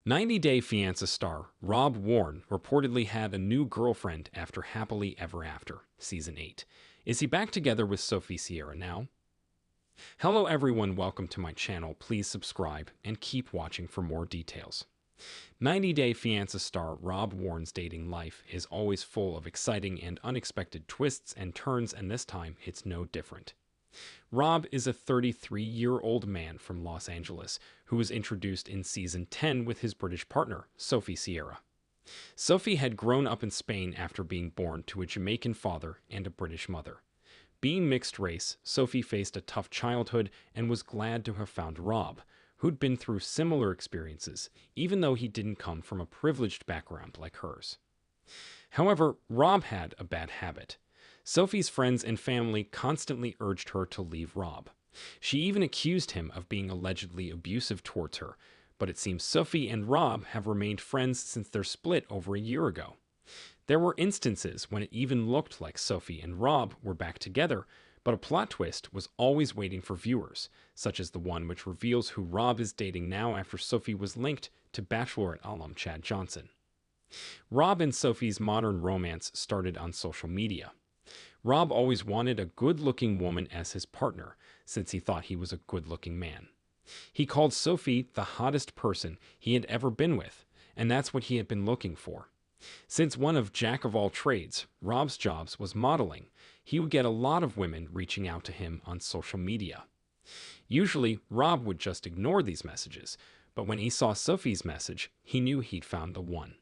90 Day Fiancé star Rob Warne reportedly had a new girlfriend after Happily Ever After, Season 8. Is he back together with Sophie Sierra now? Hello everyone, welcome to my channel. Please subscribe and keep watching for more details. 90 Day Fiancé star Rob Warne's dating life is always full of exciting and unexpected twists and turns, and this time it's no different. Rob is a 33-year-old man from Los Angeles who was introduced in Season 10 with his British partner, Sophie Sierra. Sophie had grown up in Spain after being born to a Jamaican father and a British mother. Being mixed race, Sophie faced a tough childhood and was glad to have found Rob, who'd been through similar experiences, even though he didn't come from a privileged background like hers. However, Rob had a bad habit. Sophie's friends and family constantly urged her to leave Rob. She even accused him of being allegedly abusive towards her, but it seems Sophie and Rob have remained friends since their split over a year ago. There were instances when it even looked like Sophie and Rob were back together, but a plot twist was always waiting for viewers, such as the one which reveals who Rob is dating now after Sophie was linked to Bachelorette alum Chad Johnson. Rob and Sophie's modern romance started on social media. Rob always wanted a good-looking woman as his partner, since he thought he was a good-looking man. He called Sophie the hottest person he had ever been with, and that's what he had been looking for. Since one of jack-of-all-trades, Rob's jobs was modeling, he would get a lot of women reaching out to him on social media. Usually, Rob would just ignore these messages, but when he saw Sophie's message, he knew he'd found the one.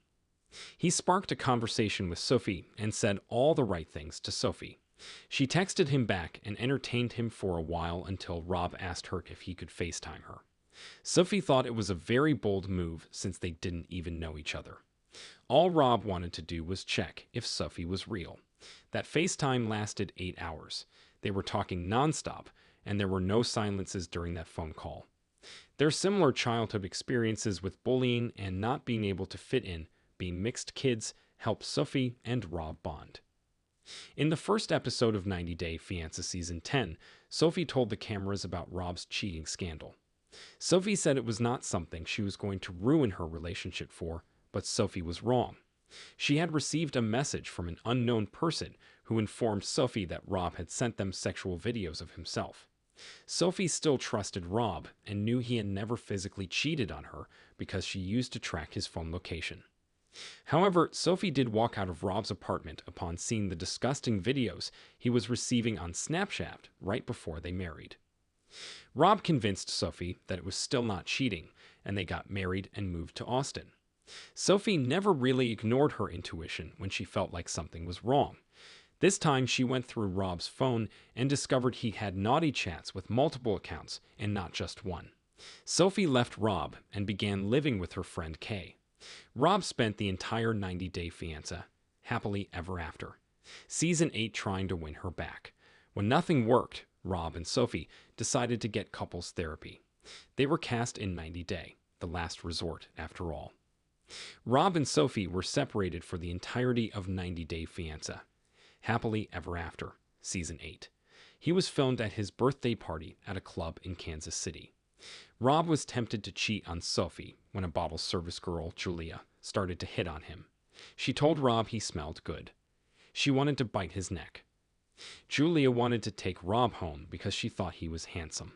He sparked a conversation with Sophie and said all the right things to Sophie. She texted him back and entertained him for a while until Rob asked her if he could FaceTime her. Sophie thought it was a very bold move since they didn't even know each other. All Rob wanted to do was check if Sophie was real. That FaceTime lasted 8 hours. They were talking nonstop, and there were no silences during that phone call. Their similar childhood experiences with bullying and not being able to fit in, being mixed kids, helped Sophie and Rob bond. In the first episode of 90 Day Fiancé Season 10, Sophie told the cameras about Rob's cheating scandal. Sophie said it was not something she was going to ruin her relationship for, but Sophie was wrong. She had received a message from an unknown person who informed Sophie that Rob had sent them sexual videos of himself. Sophie still trusted Rob and knew he had never physically cheated on her because she used to track his phone location. However, Sophie did walk out of Rob's apartment upon seeing the disgusting videos he was receiving on Snapchat right before they married. Rob convinced Sophie that it was still not cheating, and they got married and moved to Austin. Sophie never really ignored her intuition when she felt like something was wrong. This time she went through Rob's phone and discovered he had naughty chats with multiple accounts and not just one. Sophie left Rob and began living with her friend Kay. Rob spent the entire 90 Day Fiancé Happily Ever After, Season 8, trying to win her back. When nothing worked, Rob and Sophie decided to get couples therapy. They were cast in 90 Day, the last resort after all. Rob and Sophie were separated for the entirety of 90 Day Fiancé Happily Ever After, Season 8. He was filmed at his birthday party at a club in Kansas City. Rob was tempted to cheat on Sophie when a bottle service girl, Julia, started to hit on him. She told Rob he smelled good. She wanted to bite his neck. Julia wanted to take Rob home because she thought he was handsome.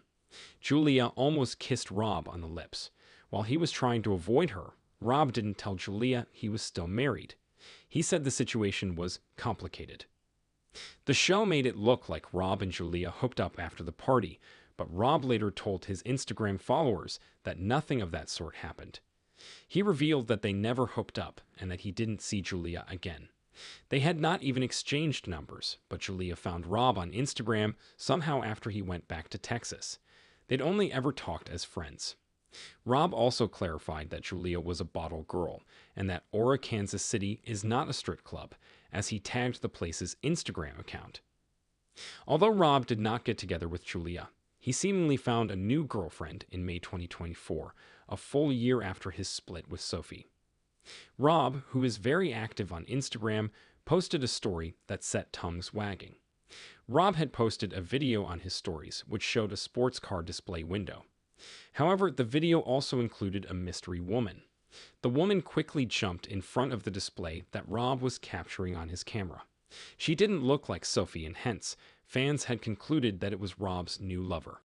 Julia almost kissed Rob on the lips. While he was trying to avoid her, Rob didn't tell Julia he was still married. He said the situation was complicated. The show made it look like Rob and Julia hooked up after the party, but Rob later told his Instagram followers that nothing of that sort happened. He revealed that they never hooked up and that he didn't see Julia again. They had not even exchanged numbers, but Julia found Rob on Instagram somehow after he went back to Texas. They'd only ever talked as friends. Rob also clarified that Julia was a bottle girl and that Aura, Kansas City is not a strip club, as he tagged the place's Instagram account. Although Rob did not get together with Julia, he seemingly found a new girlfriend in May 2024, a full year after his split with Sophie. Rob, who is very active on Instagram, posted a story that set tongues wagging. Rob had posted a video on his stories which showed a sports car display window. However, the video also included a mystery woman. The woman quickly jumped in front of the display that Rob was capturing on his camera. She didn't look like Sophie, and hence, fans had concluded that it was Rob's new lover.